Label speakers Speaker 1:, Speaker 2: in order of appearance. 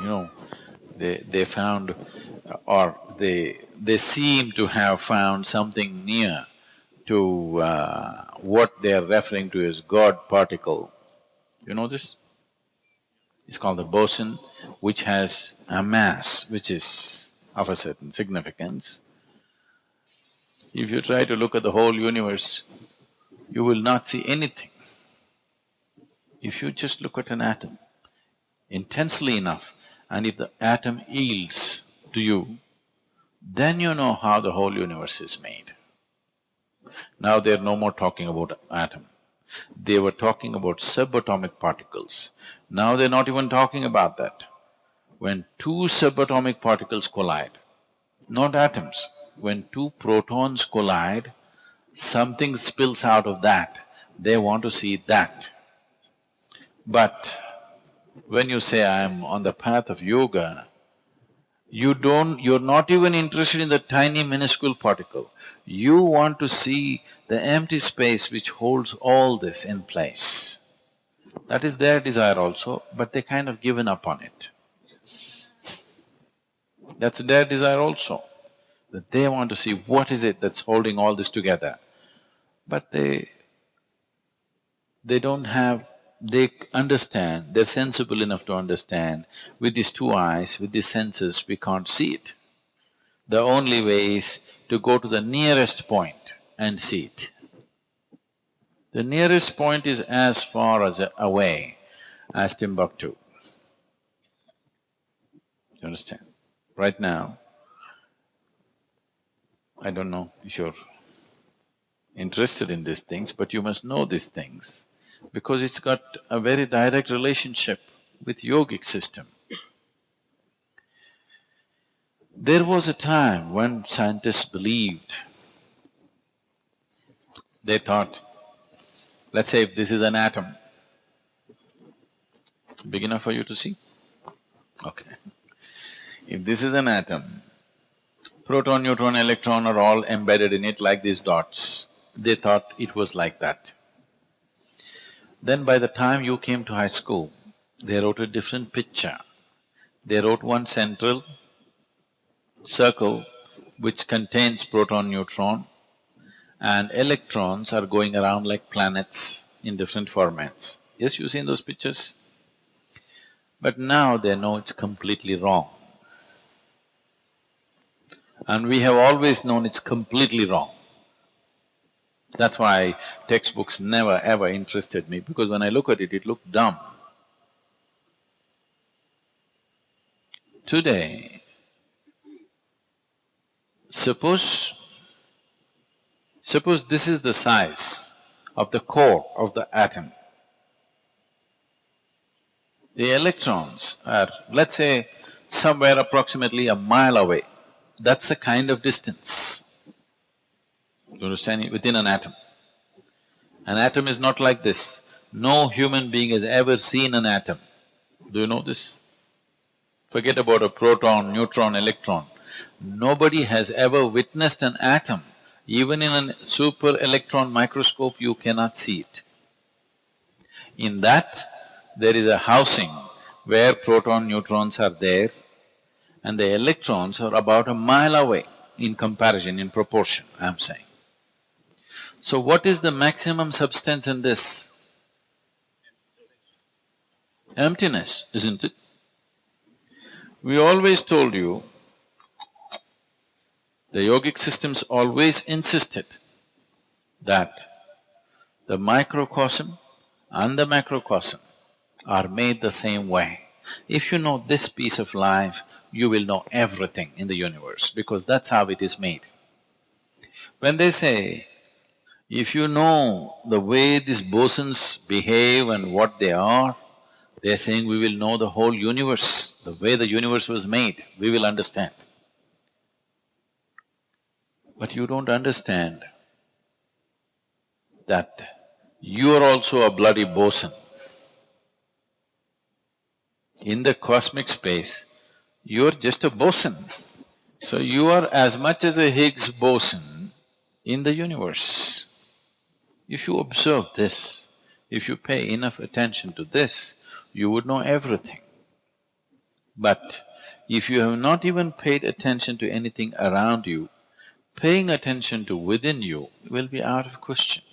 Speaker 1: you know, they found or they seem to have found something near to what they are referring to as God particle. You know this? It's called the boson, which has a mass which is of a certain significance. If you try to look at the whole universe, you will not see anything. If you just look at an atom intensely enough, and if the atom yields to you, then you know how the whole universe is made. Now they're no more talking about atom. They were talking about subatomic particles. Now they're not even talking about that. When two subatomic particles collide, not atoms, when two protons collide, something spills out of that, they want to see that. But when you say, I'm on the path of yoga, you're not even interested in the tiny minuscule particle. You want to see the empty space which holds all this in place. That is their desire also, but they kind of given up on it. That's their desire also, that they want to see what is it that's holding all this together. But they don't have… they understand, they're sensible enough to understand, with these two eyes, with these senses, we can't see it. The only way is to go to the nearest point and see it. The nearest point is as far as away as Timbuktu. You understand? Right now, I don't know if you're interested in these things, but you must know these things because it's got a very direct relationship with yogic system. There was a time when scientists believed, they thought, let's say if this is an atom, big enough for you to see? Okay. If this is an atom, proton, neutron, electron are all embedded in it like these dots. They thought it was like that. Then by the time you came to high school, they wrote a different picture. They wrote one central circle which contains proton, neutron, and electrons are going around like planets in different formats. Yes, you've seen those pictures? But now they know it's completely wrong. And we have always known it's completely wrong. That's why textbooks never ever interested me, because when I look at it, it looked dumb. Today, suppose this is the size of the core of the atom. The electrons are, let's say, somewhere approximately a mile away. That's the kind of distance. You understand? Within an atom. An atom is not like this. No human being has ever seen an atom. Do you know this? Forget about a proton, neutron, electron. Nobody has ever witnessed an atom. Even in a super electron microscope, you cannot see it. In that, there is a housing where proton, neutrons are there, and the electrons are about a mile away in comparison, in proportion, I'm saying. So what is the maximum substance in this? Emptiness, isn't it? We always told you, the yogic systems always insisted that the microcosm and the macrocosm are made the same way. If you know this piece of life, you will know everything in the universe, because that's how it is made. When they say, if you know the way these bosons behave and what they are, they're saying we will know the whole universe, the way the universe was made, we will understand. But you don't understand that you are also a bloody boson. In the cosmic space, you're just a boson. So you are as much as a Higgs boson in the universe. If you observe this, if you pay enough attention to this, you would know everything. But if you have not even paid attention to anything around you, paying attention to within you will be out of question.